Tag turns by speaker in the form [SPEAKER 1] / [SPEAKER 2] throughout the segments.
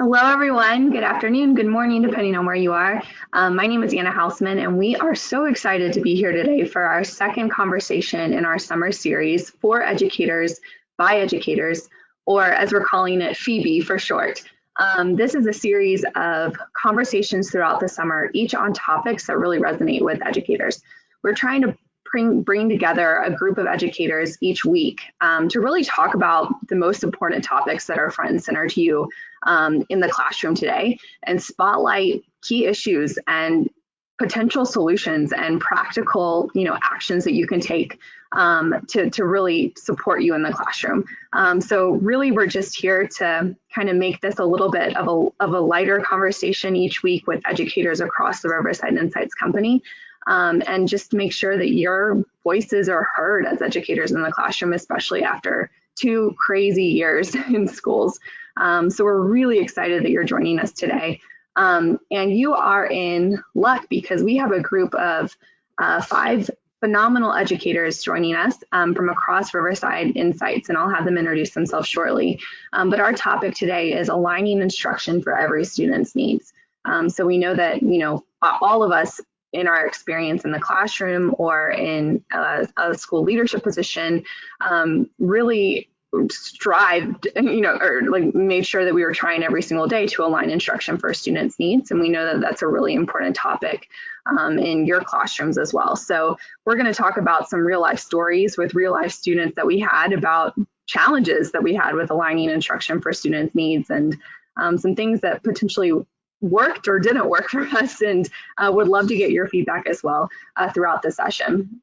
[SPEAKER 1] Hello, everyone. Good afternoon, good morning, depending on where you are. My name is Anna Hausman, and we are so excited to be here today for our second conversation in our summer series for educators, by educators, or as we're calling it, Phoebe for short. This is a series of conversations throughout the summer, each on topics that really resonate with educators. We're trying to bring together a group of educators each week to really talk about the most important topics that are front and center to you in the classroom today and spotlight key issues and potential solutions and practical actions that you can take to really support you in the classroom. So really we're just here to kind of make this a little bit of a lighter conversation each week with educators across the Riverside Insights company, and just make sure that your voices are heard as educators in the classroom, especially after 2 crazy years in schools. So we're really excited that you're joining us today. And you are in luck because we have a group of 5 phenomenal educators joining us from across Riverside Insights, and I'll have them introduce themselves shortly. But our topic today is aligning instruction for every student's needs. So we know that, all of us in our experience in the classroom or in a school leadership position really strived, or like made sure that we were trying every single day to align instruction for students' needs. And we know that that's a really important topic in your classrooms as well. So we're going to talk about some real life stories with real life students that we had about challenges that we had with aligning instruction for students' needs, and some things that potentially worked or didn't work for us, and would love to get your feedback as well throughout the session.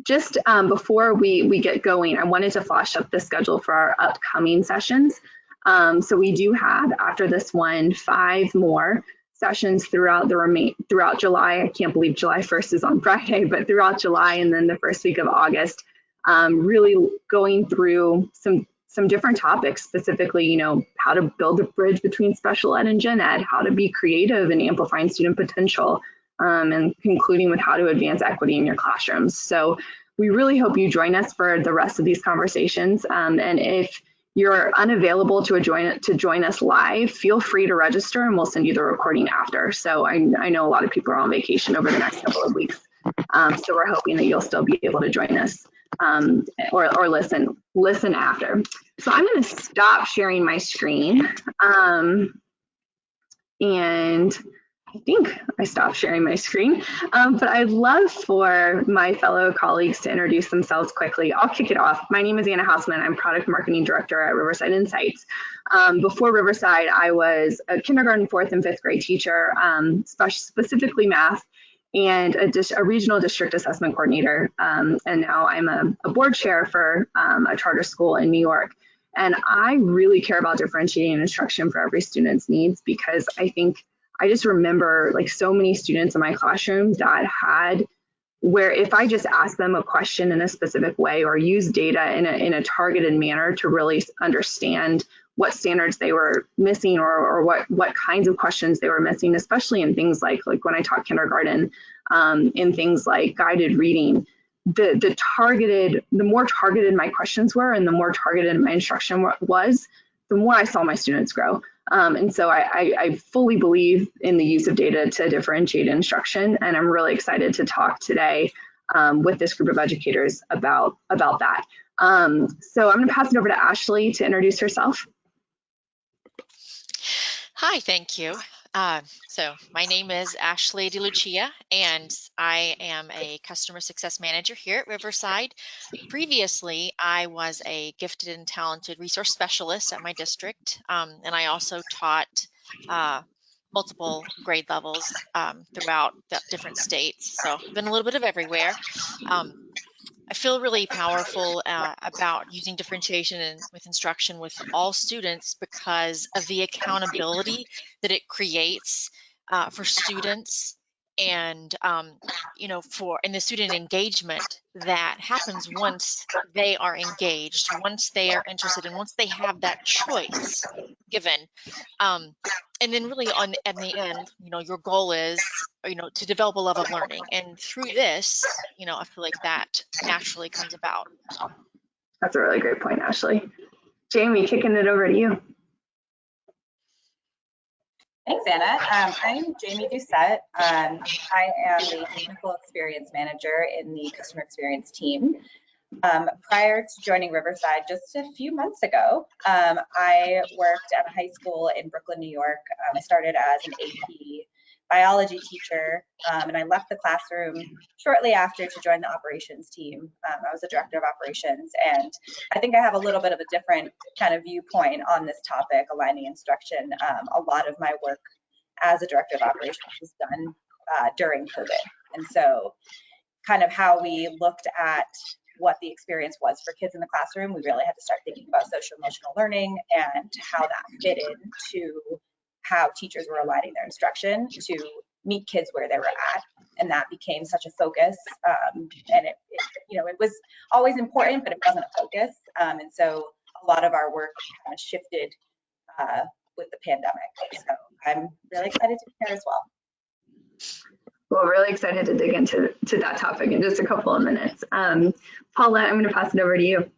[SPEAKER 1] Just before we get going, I wanted to flash up the schedule for our upcoming sessions. So we do have, after this one, 5 more sessions throughout throughout July. I can't believe July 1st is on Friday, but throughout July and then the first week of August, really going through some different topics, specifically, how to build a bridge between special ed and gen ed, how to be creative and amplifying student potential, and concluding with how to advance equity in your classrooms. So we really hope you join us for the rest of these conversations. And if you're unavailable to join us live, feel free to register and we'll send you the recording after. So I know a lot of people are on vacation over the next couple of weeks. So we're hoping that you'll still be able to join us or listen after. So I'm going to stop sharing my screen. And I think I stopped sharing my screen, but I'd love for my fellow colleagues to introduce themselves quickly. I'll kick it off. My name is Anna Hausman. I'm Product Marketing Director at Riverside Insights. Before Riverside, I was a kindergarten, 4th and 5th grade teacher, specifically math, and a regional district assessment coordinator. And now I'm a board chair for a charter school in New York. And I really care about differentiating instruction for every student's needs, because I just remember like so many students in my classroom that had, where if I just asked them a question in a specific way or use data in a targeted manner to really understand what standards they were missing, or what kinds of questions they were missing, especially in things like when I taught kindergarten, in things like guided reading, the more targeted my questions were and the more targeted my instruction was, the more I saw my students grow. And so I fully believe in the use of data to differentiate instruction, and I'm really excited to talk today with this group of educators about that. So I'm going to pass it over to Ashley to introduce herself.
[SPEAKER 2] Hi, thank you. So my name is Ashley DeLucia, and I am a customer success manager here at Riverside. Previously, I was a gifted and talented resource specialist at my district, and I also taught multiple grade levels throughout the different states. So I've been a little bit of everywhere. I feel really powerful about using differentiation with instruction with all students because of the accountability that it creates for students, and the student engagement that happens once they are engaged, once they are interested, and once they have that choice given. And then really at the end, your goal is, to develop a love of learning. And through this, I feel like that naturally comes about.
[SPEAKER 1] That's a really great point, Ashley. Jamie, kicking it over to you.
[SPEAKER 3] Thanks, Anna. I'm Jamie Doucette. I am the Technical Experience Manager in the Customer Experience team. Prior to joining Riverside just a few months ago, I worked at a high school in Brooklyn, New York. I started as an AP biology teacher, and I left the classroom shortly after to join the operations team. I was the director of operations, and I think I have a little bit of a different kind of viewpoint on this topic, aligning instruction. A lot of my work as a director of operations was done during COVID, and so kind of how we looked at what the experience was for kids in the classroom, we really had to start thinking about social emotional learning and how that fit into how teachers were aligning their instruction to meet kids where they were at. And that became such a focus. And it was always important, but it wasn't a focus. And so a lot of our work kind of shifted with the pandemic. So I'm really excited to be here as well.
[SPEAKER 1] Well, really excited to dig into that topic in just a couple of minutes. Paulette, I'm going to pass it over to you.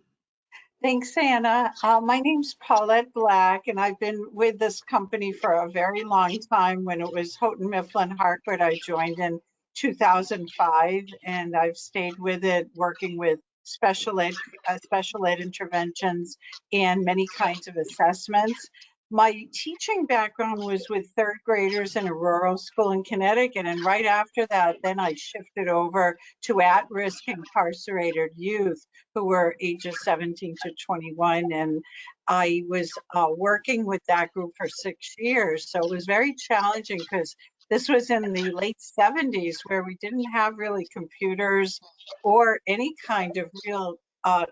[SPEAKER 4] Thanks, Anna. My name's Paulette Black, and I've been with this company for a very long time. When it was Houghton Mifflin Harcourt, I joined in 2005, and I've stayed with it, working with special ed interventions and many kinds of assessments. My teaching background was with third graders in a rural school in Connecticut, and right after that, then I shifted over to at-risk incarcerated youth who were ages 17 to 21, and I was working with that group for 6 years. So it was very challenging because this was in the late 70s where we didn't have really computers or any kind of real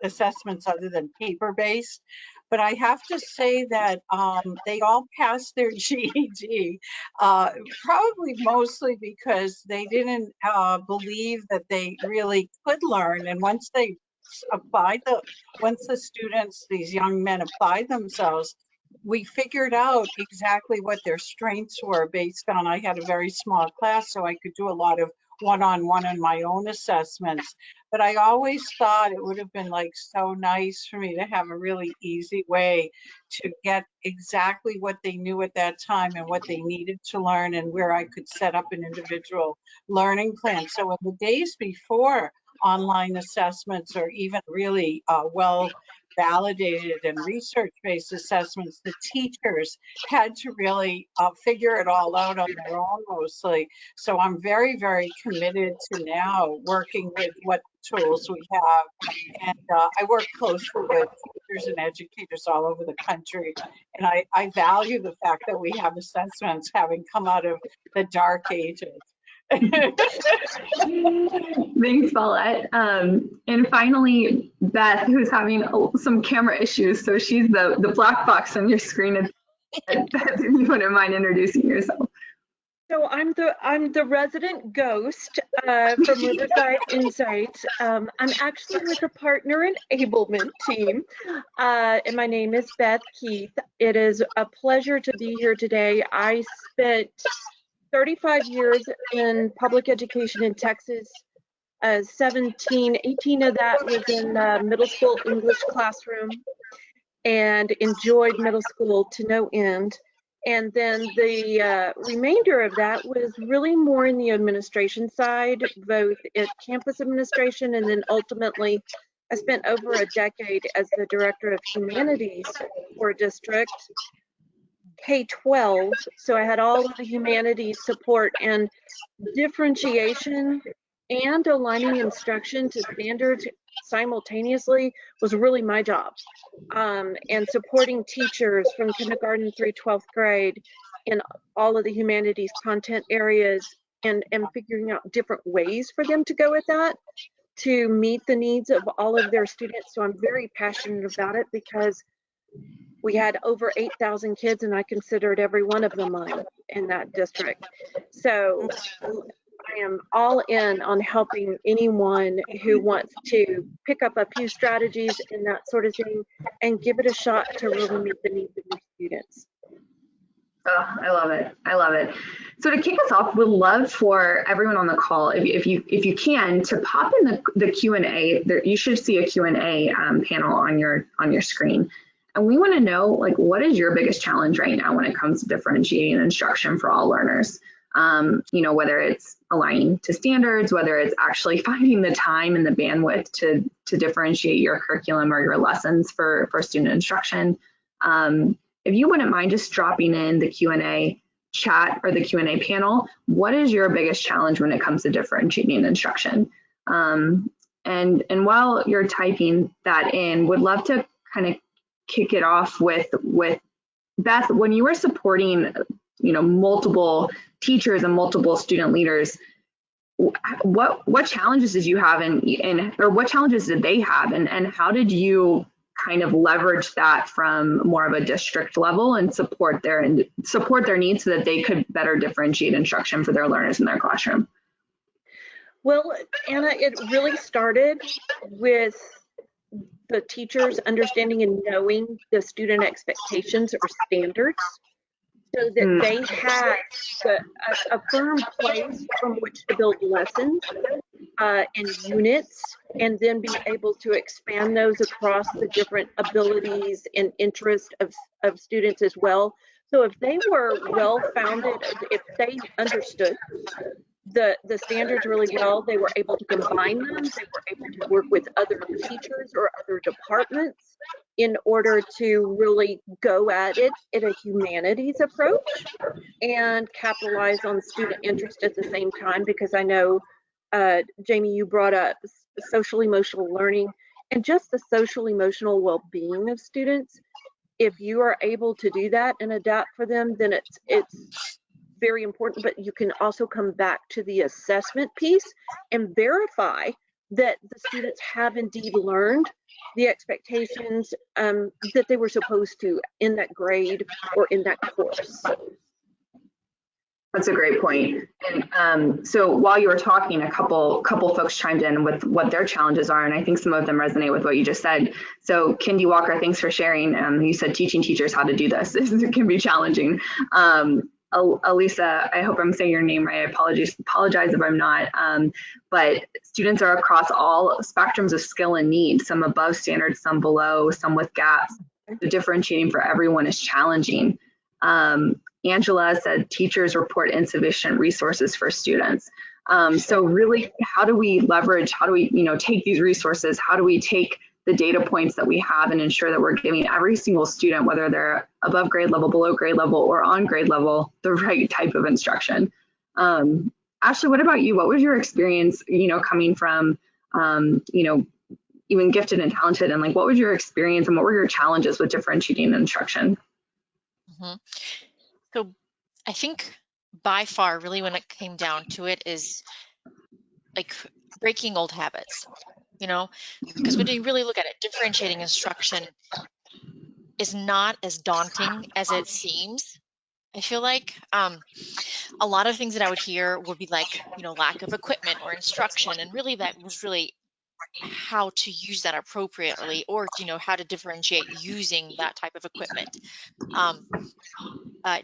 [SPEAKER 4] assessments other than paper-based. But I have to say that they all passed their GED, probably mostly because they didn't believe that they really could learn. And once they once the students, these young men applied themselves, we figured out exactly what their strengths were based on, I had a very small class, so I could do a lot of one-on-one on my own assessments. But I always thought it would have been like so nice for me to have a really easy way to get exactly what they knew at that time and what they needed to learn, and where I could set up an individual learning plan. So in the days before online assessments, or even really well validated and research-based assessments, the teachers had to really figure it all out on their own mostly. So I'm very, very committed to now working with what tools we have. And I work closely with teachers and educators all over the country. And I value the fact that we have assessments having come out of the dark ages.
[SPEAKER 1] Thanks, Paulette. And finally, Beth, who's having some camera issues. So she's the black box on your screen. Beth, if you wouldn't mind introducing yourself.
[SPEAKER 5] So I'm the resident ghost from Riverside Insights. I'm actually with the Partner Enablement team, and my name is Beth Keith. It is a pleasure to be here today. I spent 35 years in public education in Texas. 18 of that was in middle school English classroom, and enjoyed middle school to no end. And then the remainder of that was really more in the administration side, both at campus administration, and then ultimately I spent over a decade as the director of humanities for a district, K-12. So I had all of the humanities support, and differentiation and aligning instruction to standards simultaneously was really my job. And supporting teachers from kindergarten through 12th grade in all of the humanities content areas, and figuring out different ways for them to go with that to meet the needs of all of their students. So I'm very passionate about it because we had over 8,000 kids, and I considered every one of them mine in that district. So I am all in on helping anyone who wants to pick up a few strategies and that sort of thing and give it a shot to really meet the needs of your students.
[SPEAKER 1] Oh, I love it. I love it. So to kick us off, we'd love for everyone on the call, if you can, to pop in the Q&A. You should see a Q&A panel on your screen. And we want to know, like, what is your biggest challenge right now when it comes to differentiating instruction for all learners? Whether it's aligning to standards, whether it's actually finding the time and the bandwidth to differentiate your curriculum or your lessons for student instruction. If you wouldn't mind just dropping in the Q&A chat or the Q&A panel, what is your biggest challenge when it comes to differentiating instruction? And while you're typing that in, would love to kind of kick it off with Beth. When you were supporting, multiple teachers and multiple student leaders, what challenges did you have, or what challenges did they have, and how did you kind of leverage that from more of a district level and support their needs so that they could better differentiate instruction for their learners in their classroom?
[SPEAKER 5] Well, Anna, it really started with the teachers understanding and knowing the student expectations or standards, so that they had a firm place from which to build lessons and units, and then be able to expand those across the different abilities and interests of students as well. So if they were well-founded, if they understood the standards really well, they were able to combine them, they were able to work with other teachers or other departments in order to really go at it in a humanities approach and capitalize on student interest at the same time. Because I know, Jamie, you brought up social emotional learning and just the social emotional well-being of students. If you are able to do that and adapt for them, then it's very important. But you can also come back to the assessment piece and verify that the students have indeed learned the expectations that they were supposed to in that grade or in that course.
[SPEAKER 1] That's a great point. And so while you were talking, a couple folks chimed in with what their challenges are, and I think some of them resonate with what you just said. So Kindy Walker, thanks for sharing. You said teaching teachers how to do this can be challenging. Elisa, I hope I'm saying your name right. I apologize if I'm not. But students are across all spectrums of skill and need, some above standards, some below, some with gaps. The differentiating for everyone is challenging. Angela said teachers report insufficient resources for students. So really, how do we leverage, how do we, take these resources? How do we take the data points that we have and ensure that we're giving every single student, whether they're above grade level, below grade level, or on grade level, the right type of instruction? Ashley, what about you? What was your experience, coming from, even gifted and talented, and what was your experience and what were your challenges with differentiating instruction?
[SPEAKER 2] Mm-hmm. So I think by far, really, when it came down to it, is breaking old habits, because when you really look at it, differentiating instruction is not as daunting as it seems. I feel like a lot of things that I would hear would be lack of equipment or instruction, and really that was really how to use that appropriately, or how to differentiate using that type of equipment.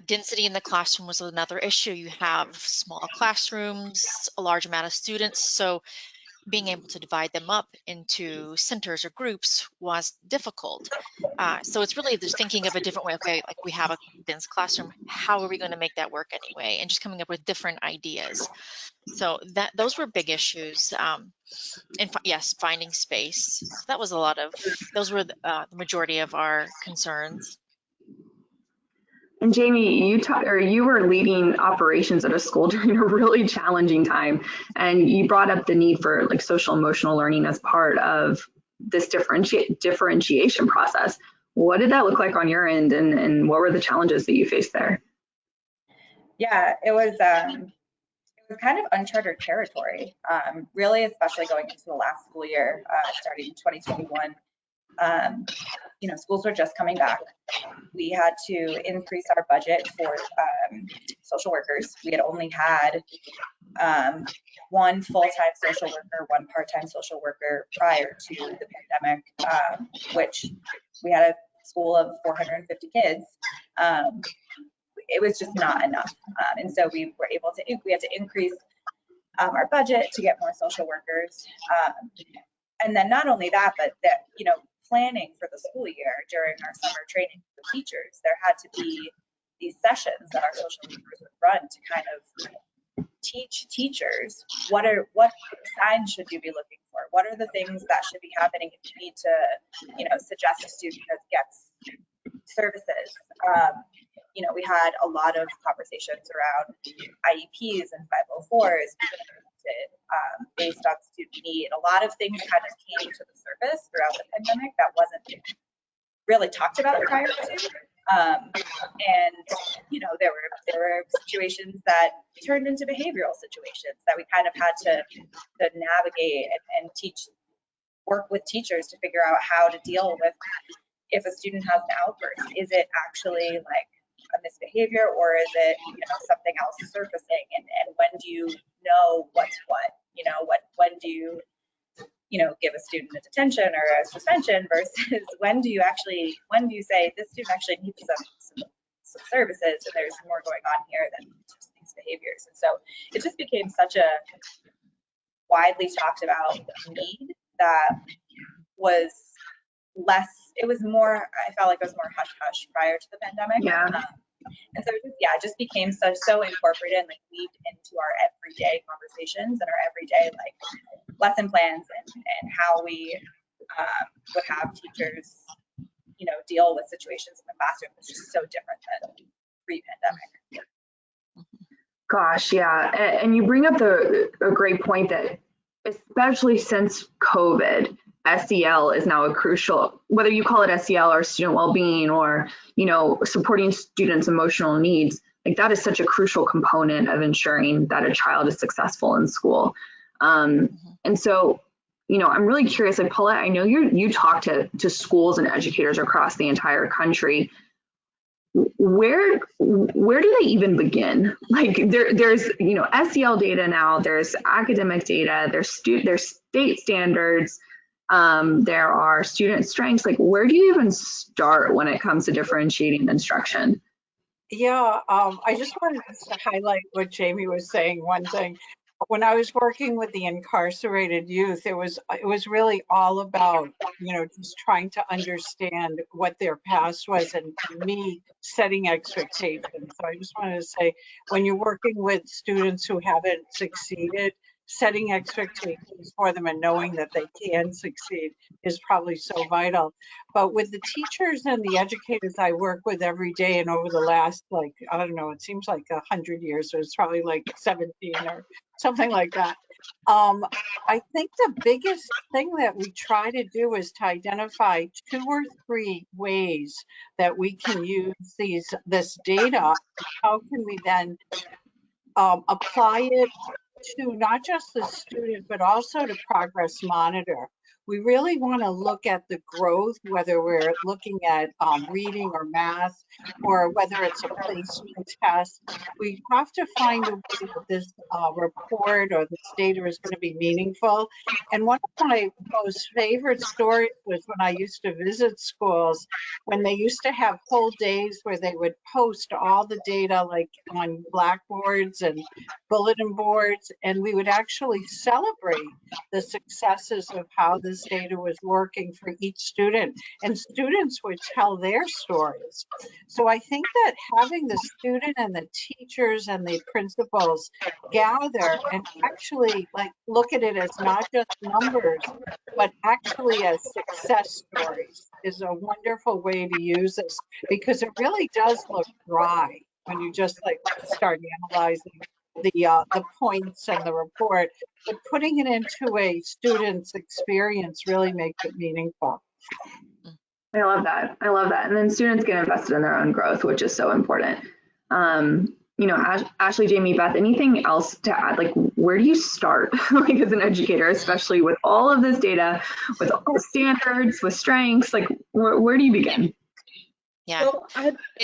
[SPEAKER 2] Density in the classroom was another issue. You have small classrooms, a large amount of students, so being able to divide them up into centers or groups was difficult. So it's really just thinking of a different way. Okay, we have a dense classroom, how are we going to make that work anyway? And just coming up with different ideas. So those were big issues. And yes, finding space. So that was those were the majority of our concerns.
[SPEAKER 1] And Jamie, you were leading operations at a school during a really challenging time, and you brought up the need for social emotional learning as part of this differentiation process. What did that look like on your end, and what were the challenges that you faced there?
[SPEAKER 3] Yeah, it was kind of uncharted territory, really, especially going into the last school year, starting in 2021. Schools were just coming back. We had to increase our budget for social workers. We had only had one full-time social worker, one part-time social worker prior to the pandemic, which we had a school of 450 kids. It was just not enough. And so we had to increase our budget to get more social workers. And then not only that, but that, planning for the school year during our summer training with teachers, there had to be these sessions that our social workers would run to kind of teach teachers what signs should you be looking for, what are the things that should be happening if you need to, suggest a student that gets services. We had a lot of conversations around IEPs and 504s being implemented based on student need. A lot of things kind of came to the surface throughout the pandemic that wasn't really talked about prior to. There were situations that turned into behavioral situations that we kind of had to navigate and work with teachers to figure out how to deal with if a student has an outburst. Is it actually like a misbehavior, or is it something else surfacing? And when do you know what's what? When do you give a student a detention or a suspension versus when do you say this student actually needs some services and there's more going on here than just these behaviors. And so it just became such a widely talked about need that was less, it was more, I felt like it was more hush hush prior to the pandemic.
[SPEAKER 1] Yeah.
[SPEAKER 3] And so it just became so incorporated and like weaved into our everyday conversations and our everyday like lesson plans and how we would have teachers, deal with situations in the classroom. It's just so different than pre-pandemic.
[SPEAKER 1] Gosh, yeah. And you bring up a great point that especially since COVID, SEL is now a crucial, whether you call it SEL or student well-being or, supporting students' emotional needs, like that is such a crucial component of ensuring that a child is successful in school. And so, I'm really curious, like Paulette, I know you talk to schools and educators across the entire country. Where do they even begin? Like there's SEL data now, there's academic data, there's state standards, there are student strengths. Like where do you even start when it comes to differentiating instruction?
[SPEAKER 4] Yeah, I just wanted to highlight what Jamie was saying. One thing, when I was working with the incarcerated youth, it was really all about, just trying to understand what their past was, and to me, setting expectations. So I just wanted to say, when you're working with students who haven't succeeded, setting expectations for them and knowing that they can succeed is probably so vital. But with the teachers and the educators I work with every day, and over the last, I don't know, it seems like 100 years, so it's probably like 17 or something like that. I think the biggest thing that we try to do is to identify 2 or 3 ways that we can use this data. How can we then apply it to not just the student, but also to progress monitor. We really want to look at the growth, whether we're looking at reading or math, or whether it's a placement test. We have to find a way that this report or this data is going to be meaningful. And one of my most favorite stories was when I used to visit schools, when they used to have whole days where they would post all the data like on blackboards and bulletin boards, and we would actually celebrate the successes of how this data was working for each student, and students would tell their stories. So I think that having the student and the teachers and the principals gather and actually look at it as not just numbers, but actually as success stories is a wonderful way to use this, because it really does look dry when you just start analyzing the points and the report, but putting it into a student's experience really makes it meaningful.
[SPEAKER 1] I love that. And then students get invested in their own growth, which is so important. Ashley, Jamie, Beth, anything else to add? Like, where do you start, as an educator, especially with all of this data, with all the standards, with strengths? Like, where do you begin?
[SPEAKER 2] Yeah.
[SPEAKER 5] Well,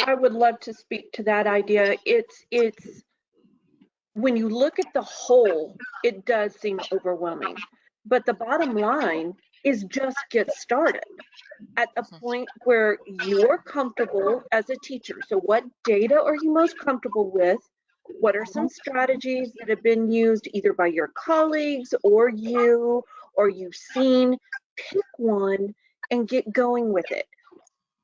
[SPEAKER 5] I would love to speak to that idea. It's when you look at the whole, it does seem overwhelming. But the bottom line is just get started at a point where you're comfortable as a teacher. So what data are you most comfortable with? What are some strategies that have been used either by your colleagues or you've seen? Pick one and get going with it.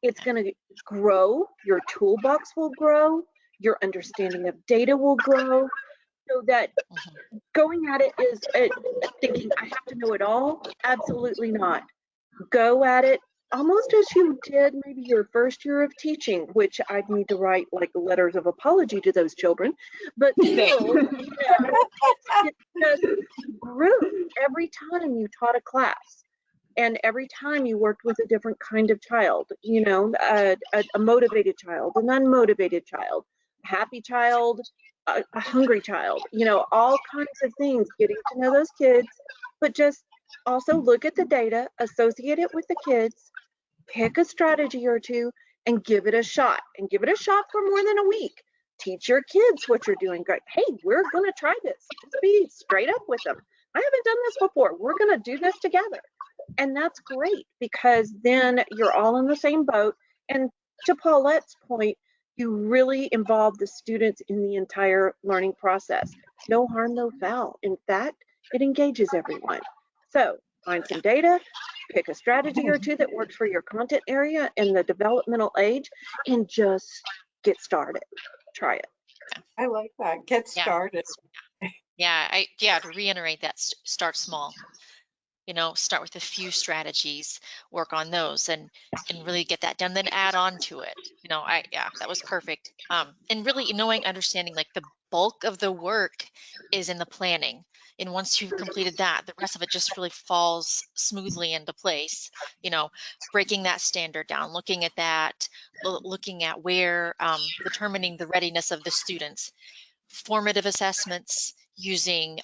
[SPEAKER 5] It's going to grow, your toolbox will grow, your understanding of data will grow, so that going at it is thinking I have to know it all. Absolutely not. Go at it almost as you did maybe your first year of teaching, which I'd need to write like letters of apology to those children, but still, it just grew every time you taught a class. And every time you worked with a different kind of child, you know, a motivated child, an unmotivated child, a happy child, a hungry child, you know, all kinds of things, getting to know those kids, but just also look at the data, associate it with the kids, pick a strategy or two, and give it a shot. And give it a shot for more than a week. Teach your kids what you're doing. Great. Hey, we're going to try this. Just be straight up with them. I haven't done this before. We're going to do this together. And that's great, because then you're all in the same boat. And to Paulette's point, you really involve the students in the entire learning process. No harm, no foul. In fact, it engages everyone. So find some data, pick a strategy or two that works for your content area and the developmental age, and just get started. Try it.
[SPEAKER 4] I like that. Get started.
[SPEAKER 2] To reiterate that, start small. You know, start with a few strategies, work on those, and really get that done, then add on to it. You know, that was perfect. And really understanding like the bulk of the work is in the planning. And once you've completed that, the rest of it just really falls smoothly into place. You know, breaking that standard down, looking at that, looking at where, determining the readiness of the students, formative assessments, using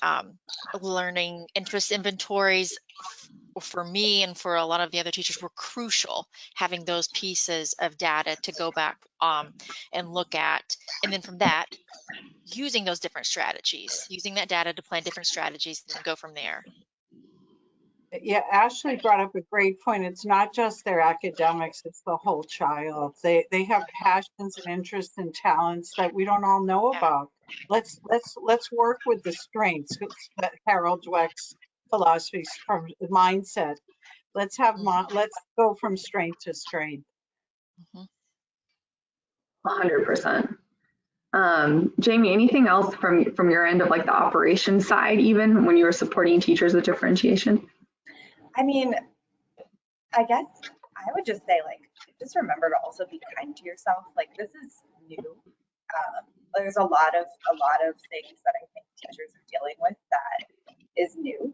[SPEAKER 2] learning interest inventories. For me and for a lot of the other teachers were crucial, having those pieces of data to go back and look at, and then from that, using those different strategies, using that data to plan different strategies, and then go from there.
[SPEAKER 4] Yeah, Ashley brought up a great point. It's not just their academics, it's the whole child. They have passions and interests and talents that we don't all know about. Let's work with the strengths that Harold Dweck's philosophy from mindset. Let's go from strength to strength.
[SPEAKER 1] 100%. Jamie, anything else from your end of like the operations side, even when you were supporting teachers with differentiation?
[SPEAKER 3] I mean, I guess I would just say, like, just remember to also be kind to yourself. Like, this is new. There's a lot of things that I think teachers are dealing with that is new,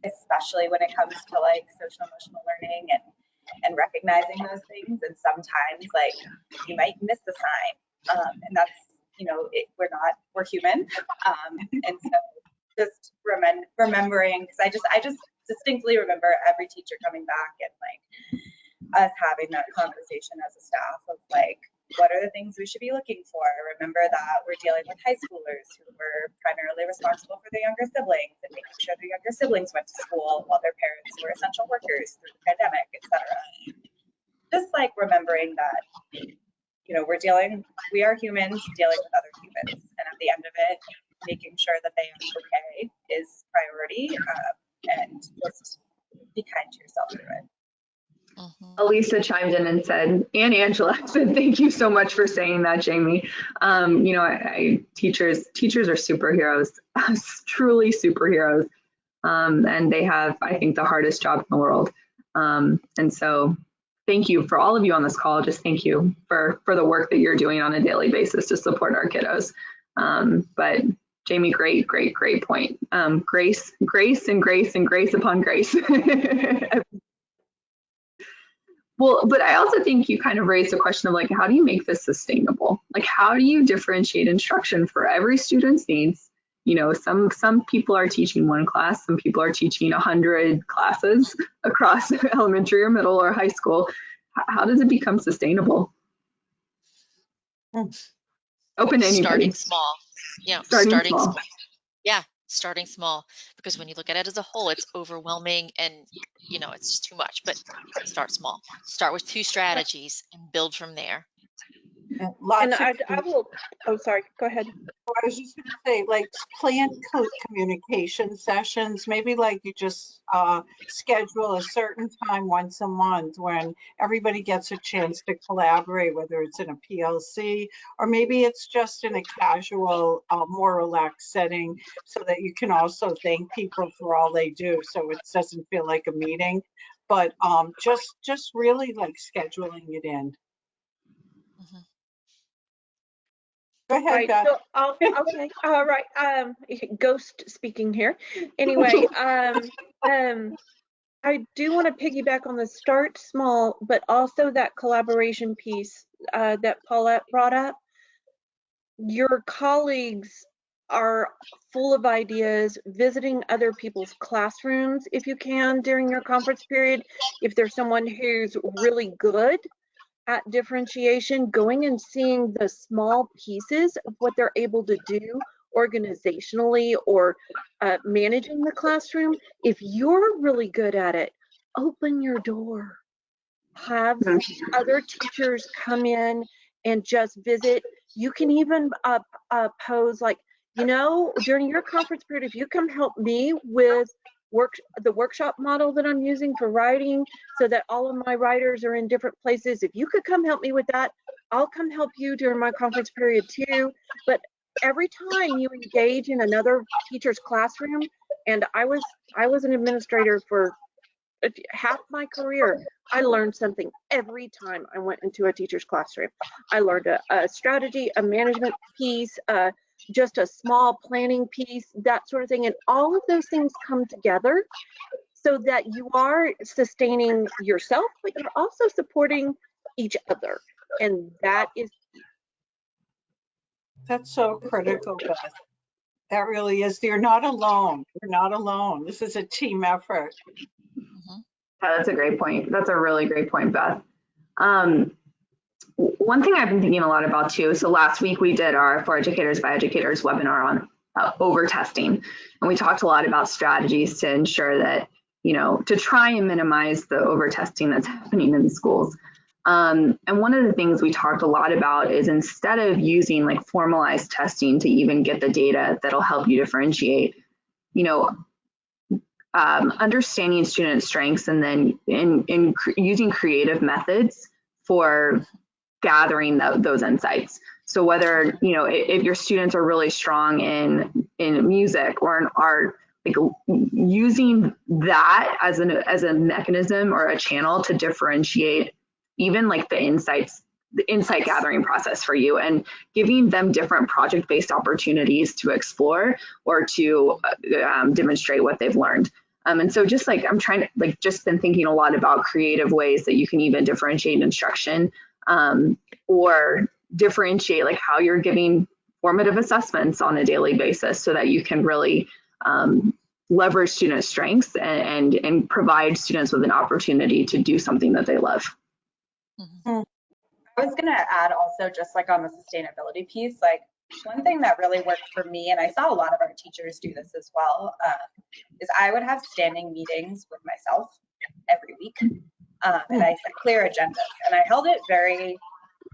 [SPEAKER 3] especially when it comes to like social emotional learning and recognizing those things. And sometimes, like, you might miss the sign, and that's, you know, we're human, and so just remembering, because I just distinctly remember every teacher coming back and like us having that conversation as a staff of like, what are the things we should be looking for? Remember that we're dealing with high schoolers who were primarily responsible for their younger siblings and making sure their younger siblings went to school while their parents were essential workers through the pandemic, etc. Just like remembering that, you know, we are humans dealing with other humans, and at the end of it, making sure that they are okay is priority, and just be kind to yourself through it.
[SPEAKER 1] Elisa chimed in and said, and Angela said, thank you so much for saying that, Jamie. You know, teachers are superheroes, truly superheroes. And they have, I think, the hardest job in the world. And so thank you for all of you on this call. Just thank you for the work that you're doing on a daily basis to support our kiddos. But Jamie, great point. Grace and grace and grace upon grace. Well, but I also think you kind of raised the question of like, how do you make this sustainable? Like, how do you differentiate instruction for every student's needs? You know, some people are teaching one class, some people are teaching 100 classes across elementary or middle or high school. How does it become sustainable? Open to anybody.
[SPEAKER 2] Starting small. Yeah, starting small. Yeah, starting small, because when you look at it as a whole, it's overwhelming and, you know, it's too much. But start small. Start with 2 strategies and build from there.
[SPEAKER 4] And
[SPEAKER 5] And
[SPEAKER 4] lots of
[SPEAKER 5] I will, oh, sorry, go ahead.
[SPEAKER 4] I was just going to say, like, plan communication sessions. Maybe like you just schedule a certain time once a month when everybody gets a chance to collaborate, whether it's in a PLC or maybe it's just in a casual, more relaxed setting, so that you can also thank people for all they do, so it doesn't feel like a meeting. But just really like scheduling it in.
[SPEAKER 2] Mhm.
[SPEAKER 4] Go ahead,
[SPEAKER 5] Right.
[SPEAKER 4] Beth.
[SPEAKER 5] So, okay. All right. Ghost speaking here. Anyway, I do want to piggyback on the start small, but also that collaboration piece that Paulette brought up. Your colleagues are full of ideas, visiting other people's classrooms if you can during your conference period. If there's someone who's really good at differentiation, going and seeing the small pieces of what they're able to do organizationally or managing the classroom. If you're really good at it, open your door. Have other teachers come in and just visit. You can even pose like, you know, during your conference period, if you come help me with the workshop model that I'm using for writing, so that all of my writers are in different places. If you could come help me with that, I'll come help you during my conference period too. But every time you engage in another teacher's classroom, and I was an administrator for half my career, I learned something every time I went into a teacher's classroom. I learned a strategy, a management piece, just a small planning piece, that sort of thing. And all of those things come together so that you are sustaining yourself, but you're also supporting each other. And that is key.
[SPEAKER 4] That's so critical, Beth. That really is. You're not alone. You're not alone. This is a team effort.
[SPEAKER 2] Mhm.
[SPEAKER 1] That's a great point. That's a really great point, Beth. One thing I've been thinking a lot about too, so last week we did our For Educators by Educators webinar on over testing. And we talked a lot about strategies to ensure that, you know, to try and minimize the over testing that's happening in schools. And one of the things we talked a lot about is instead of using like formalized testing to even get the data that'll help you differentiate, you know, understanding student strengths and then using creative methods for gathering those insights. So whether, you know, if your students are really strong in music or in art, like using that as a mechanism or a channel to differentiate even like the insight gathering process for you, and giving them different project-based opportunities to explore or to demonstrate what they've learned. And so just like I'm trying to like just been thinking a lot about creative ways that you can even differentiate instruction, or differentiate like how you're giving formative assessments on a daily basis so that you can really leverage student strengths and provide students with an opportunity to do something that they love.
[SPEAKER 2] Mhm.
[SPEAKER 3] I was going to add also, just like on the sustainability piece, like one thing that really worked for me, and I saw a lot of our teachers do this as well, is I would have standing meetings with myself every week, and I set clear agendas, and I held it very,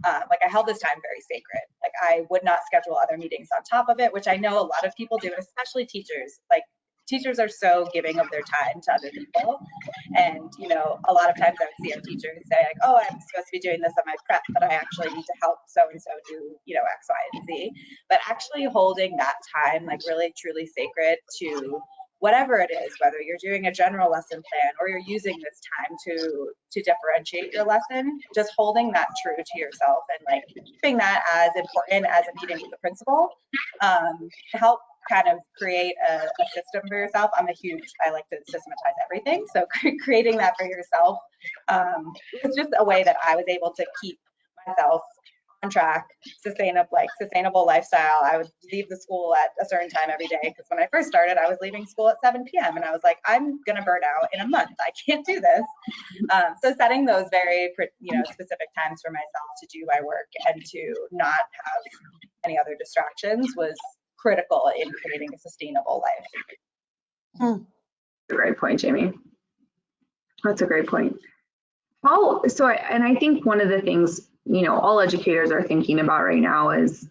[SPEAKER 3] like I held this time very sacred. Like I would not schedule other meetings on top of it, which I know a lot of people do, especially teachers. Like teachers are so giving of their time to other people. And, you know, a lot of times I would see our teachers say like, oh, I'm supposed to be doing this on my prep, but I actually need to help so-and-so do, you know, X, Y, and Z. But actually holding that time, like really truly sacred to whatever it is, whether you're doing a general lesson plan or you're using this time to differentiate your lesson, just holding that true to yourself and like keeping that as important as a meeting with the principal, help kind of create a system for yourself. I like to systematize everything. So creating that for yourself was just a way that I was able to keep myself on track, sustainable lifestyle. I would leave the school at a certain time every day, because when I first started, I was leaving school at 7 p.m. and I was like, I'm gonna burn out in a month. I can't do this. So setting those very, you know, specific times for myself to do my work and to not have any other distractions was critical in creating a sustainable life.
[SPEAKER 1] Great point, Jamie. That's a great point. And I think one of the things, all educators are thinking about right now is,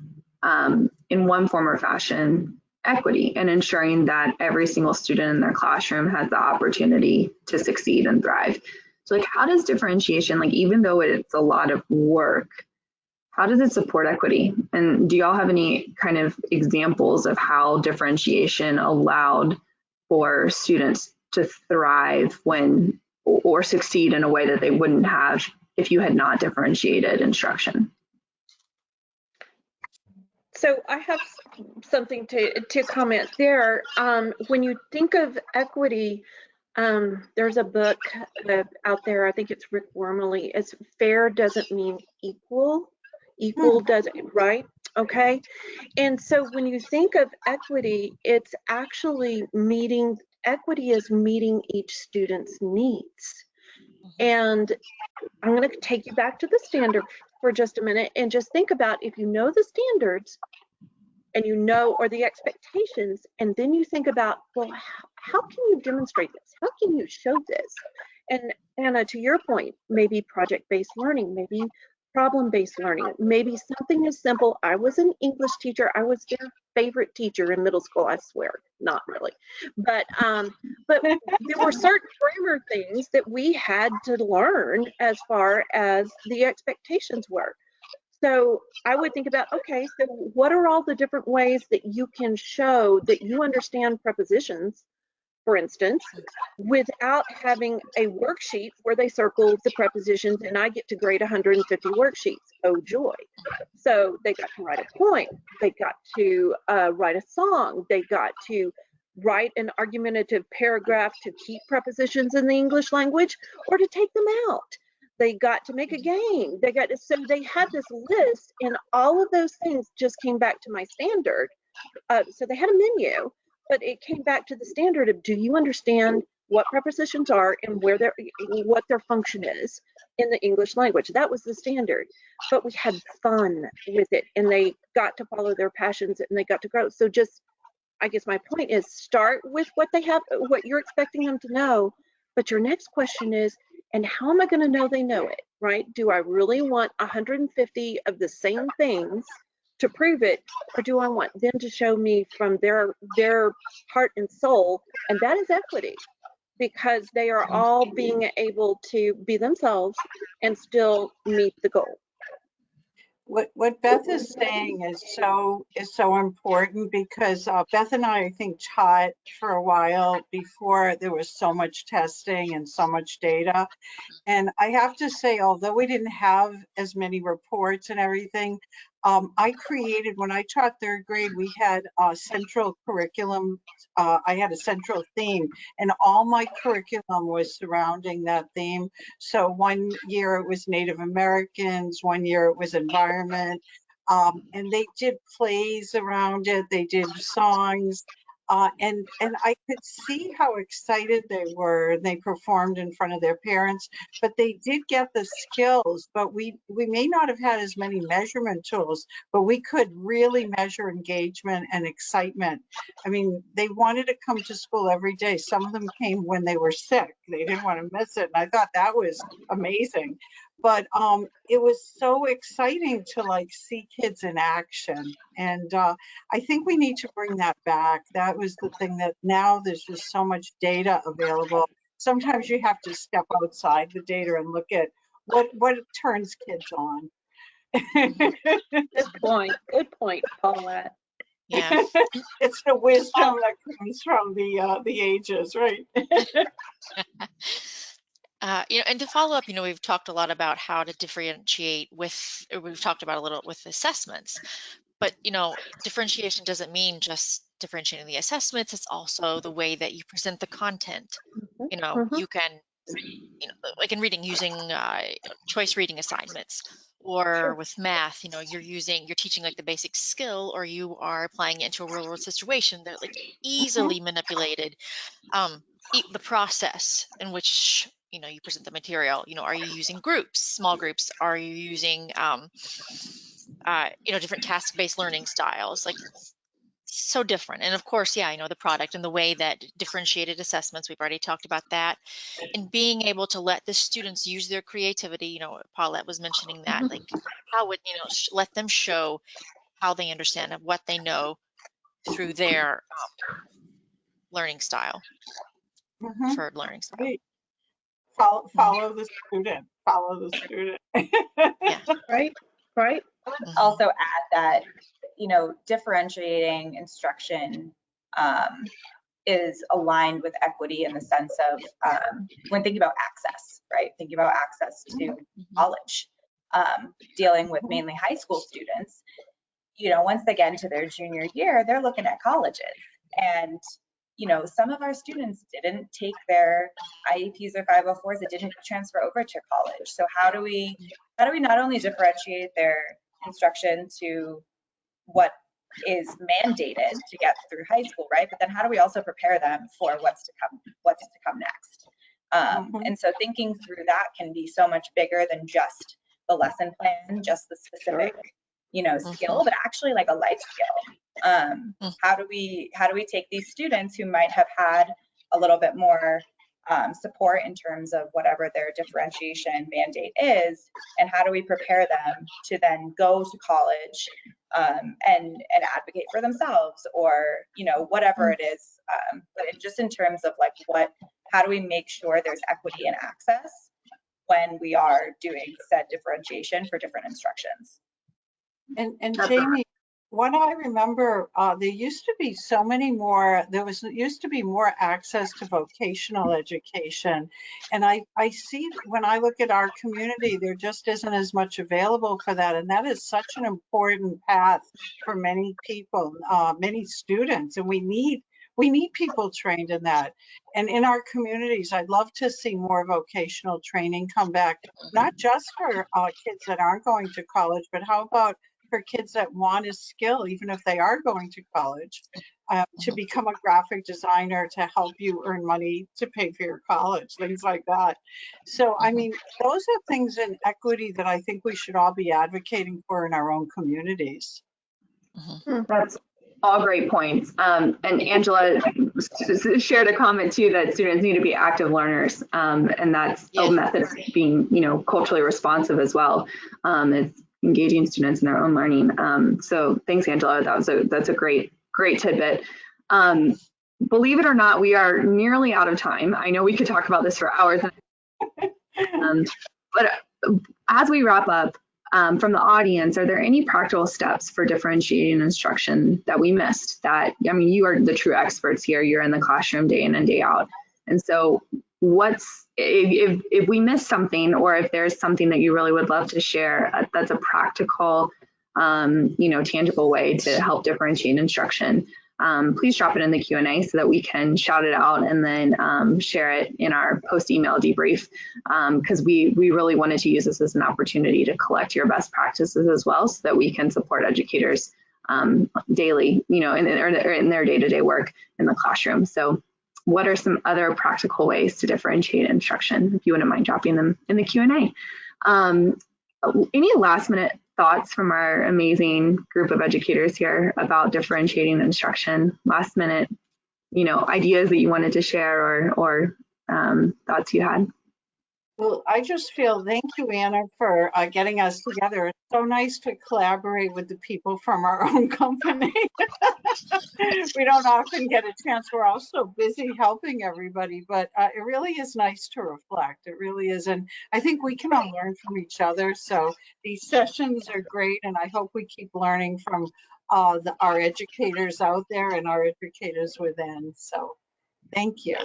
[SPEAKER 1] in one form or fashion, equity and ensuring that every single student in their classroom has the opportunity to succeed and thrive. So like, how does differentiation, like, even though it's a lot of work, how does it support equity? And do y'all have any kind of examples of how differentiation allowed for students to thrive when or succeed in a way that they wouldn't have if you had not differentiated instruction?
[SPEAKER 5] So I have something to comment there. When you think of equity, there's a book out there, I think it's Rick Wormley. It's fair doesn't mean equal. Equal doesn't, right? Okay. And so when you think of equity, it's actually equity is meeting each student's needs. And I'm going to take you back to the standard for just a minute and just think about, if you know the standards and or the expectations, and then you think about, well, how can you demonstrate this? How can you show this? And Anna, to your point, maybe project-based learning, maybe problem-based learning, maybe something as simple. I was an English teacher. I was their favorite teacher in middle school, I swear. Not really. But there were certain grammar things that we had to learn as far as the expectations were. So I would think about, okay, so what are all the different ways that you can show that you understand prepositions, for instance, without having a worksheet where they circle the prepositions and I get to grade 150 worksheets. Oh, joy. So they got to write a poem. They got to write a song. They got to write an argumentative paragraph to keep prepositions in the English language or to take them out. They got to make a game. So they had this list, and all of those things just came back to my standard. So they had a menu, but it came back to the standard of, do you understand what prepositions are and what their function is in the English language? That was the standard, but we had fun with it, and they got to follow their passions and they got to grow. So I guess my point is, start with what they have, what you're expecting them to know, but your next question is, and how am I going to know they know it, right? Do I really want 150 of the same things to prove it, or do I want them to show me from their heart and soul? And that is equity, because they are all being able to be themselves and still meet the goal.
[SPEAKER 4] What Beth is saying is so important, because Beth and I think, taught for a while before there was so much testing and so much data. And I have to say, although we didn't have as many reports and everything, I created, when I taught third grade, we had a central curriculum. I had a central theme, and all my curriculum was surrounding that theme. So one year it was Native Americans, one year it was environment, and they did plays around it. They did songs. And I could see how excited they were. They performed in front of their parents, but they did get the skills. But we may not have had as many measurement tools, but we could really measure engagement and excitement. I mean, they wanted to come to school every day. Some of them came when they were sick. They didn't want to miss it. And I thought that was amazing. But it was so exciting to like see kids in action. And I think we need to bring that back. That was the thing, that now there's just so much data available. Sometimes you have to step outside the data and look at what turns kids on.
[SPEAKER 5] Good point, Paulette.
[SPEAKER 2] Yeah.
[SPEAKER 4] It's the wisdom that comes from the ages, right?
[SPEAKER 2] And to follow up, we've talked a lot about how to differentiate we've talked about a little with assessments, but, differentiation doesn't mean just differentiating the assessments. It's also the way that you present the content. You can, like in reading, using choice reading assignments, or with math, you're teaching like the basic skill, or you are applying it into a real world situation that like easily manipulated. The process in which you present the material, are you using groups, small groups? Are you using different task-based learning styles? Like, so different. And of course, yeah, I know the product and the way that differentiated assessments, we've already talked about that, and being able to let the students use their creativity. Paulette was mentioning that, like how would, let them show how they understand and what they know through their learning style, preferred learning style.
[SPEAKER 4] Right. Follow the student, follow the student.
[SPEAKER 2] Yeah.
[SPEAKER 5] Right.
[SPEAKER 3] I would also add that, differentiating instruction is aligned with equity in the sense of when thinking about access, right? Thinking about access to college, dealing with mainly high school students, once they get into their junior year, they're looking at colleges. And, some of our students didn't take their IEPs or 504s, it didn't transfer over to college. So how do we not only differentiate their instruction to what is mandated to get through high school, right? But then how do we also prepare them for what's to come next? And so thinking through that can be so much bigger than just the lesson plan, just the specific, skill, but actually like a life skill. How do we take these students who might have had a little bit more support in terms of whatever their differentiation mandate is, and how do we prepare them to then go to college and advocate for themselves, or whatever it is, but just in terms of like how do we make sure there's equity and access when we are doing said differentiation for different instructions.
[SPEAKER 4] And Jamie, what I remember, there used to be used to be more access to vocational education. And I see when I look at our community, there just isn't as much available for that. And that is such an important path for many people, many students. And we need people trained in that. And in our communities, I'd love to see more vocational training come back, not just for kids that aren't going to college, but how about for kids that want a skill, even if they are going to college, to become a graphic designer, to help you earn money to pay for your college, things like that. So, I mean, those are things in equity that I think we should all be advocating for in our own communities.
[SPEAKER 1] That's all great points. And Angela shared a comment too that students need to be active learners, and that's a method of being, culturally responsive as well. It's engaging students in their own learning. So thanks, Angela. That's a great tidbit. Believe it or not, we are nearly out of time. I know we could talk about this for hours. But as we wrap up, from the audience, are there any practical steps for differentiating instruction that we missed? You are the true experts here. You're in the classroom day in and day out. And so if we missed something, or if there's something that you really would love to share, that's a practical, tangible way to help differentiate instruction, please drop it in the Q&A so that we can shout it out and then share it in our post-email debrief, because we really wanted to use this as an opportunity to collect your best practices as well, so that we can support educators daily, in their day-to-day work in the classroom. So what are some other practical ways to differentiate instruction? If you wouldn't mind dropping them in the Q&A. Any last minute thoughts from our amazing group of educators here about differentiating instruction? Last minute, ideas that you wanted to share, or thoughts you had?
[SPEAKER 4] Well, I just feel, thank you, Anna, for getting us together. It's so nice to collaborate with the people from our own company. We don't often get a chance. We're all so busy helping everybody, but it really is nice to reflect. It really is. And I think we can all learn from each other. So these sessions are great, and I hope we keep learning from our educators out there and our educators within. So thank you.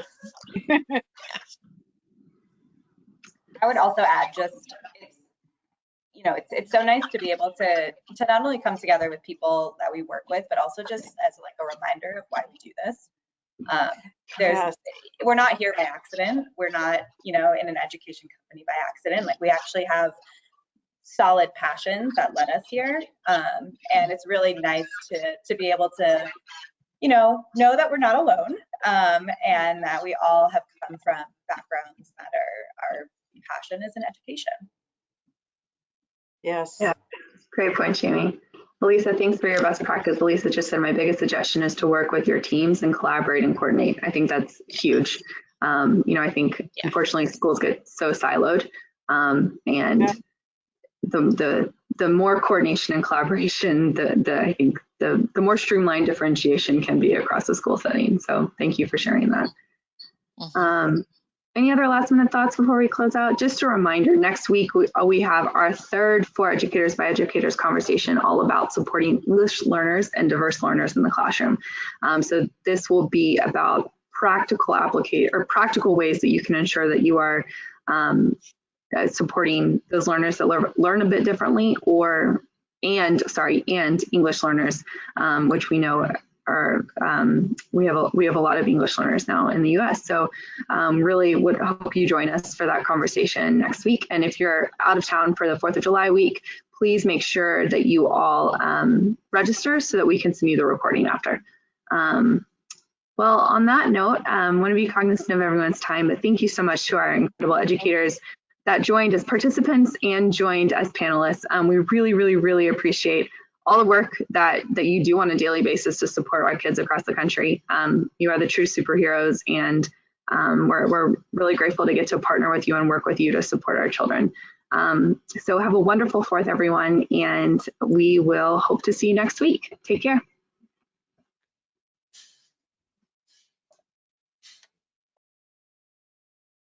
[SPEAKER 3] I would also add, it's so nice to be able to not only come together with people that we work with, but also just as like a reminder of why we do this. We're not here by accident. We're not, in an education company by accident. Like, we actually have solid passions that led us here. And it's really nice to be able to, know that we're not alone, and that we all have come from backgrounds that our passion is in education.
[SPEAKER 4] Yes.
[SPEAKER 1] Yeah, great point, Jamie. Lisa, thanks for your best practice. Lisa just said my biggest suggestion is to work with your teams and collaborate and coordinate. I think that's huge. I think unfortunately schools get so siloed, and the more coordination and collaboration, I think the more streamlined differentiation can be across the school setting. So thank you for sharing that. Any other last minute thoughts before we close out? Just a reminder, next week we have our third For Educators by Educators conversation all about supporting English learners and diverse learners in the classroom. So this will be about practical ways that you can ensure that you are supporting those learners that learn a bit differently, and English learners, which we know are we have a lot of English learners now in the U.S. So really would hope you join us for that conversation next week. And if you're out of town for the 4th of July week, please make sure that you all register so that we can send you the recording after. Well, on that note, I want to be cognizant of everyone's time, but thank you so much to our incredible educators that joined as participants and joined as panelists. We really, really, really appreciate all the work that you do on a daily basis to support our kids across the country. You are the true superheroes, and we're really grateful to get to partner with you and work with you to support our children. So have a wonderful 4th, everyone, and we will hope to see you next week. Take care.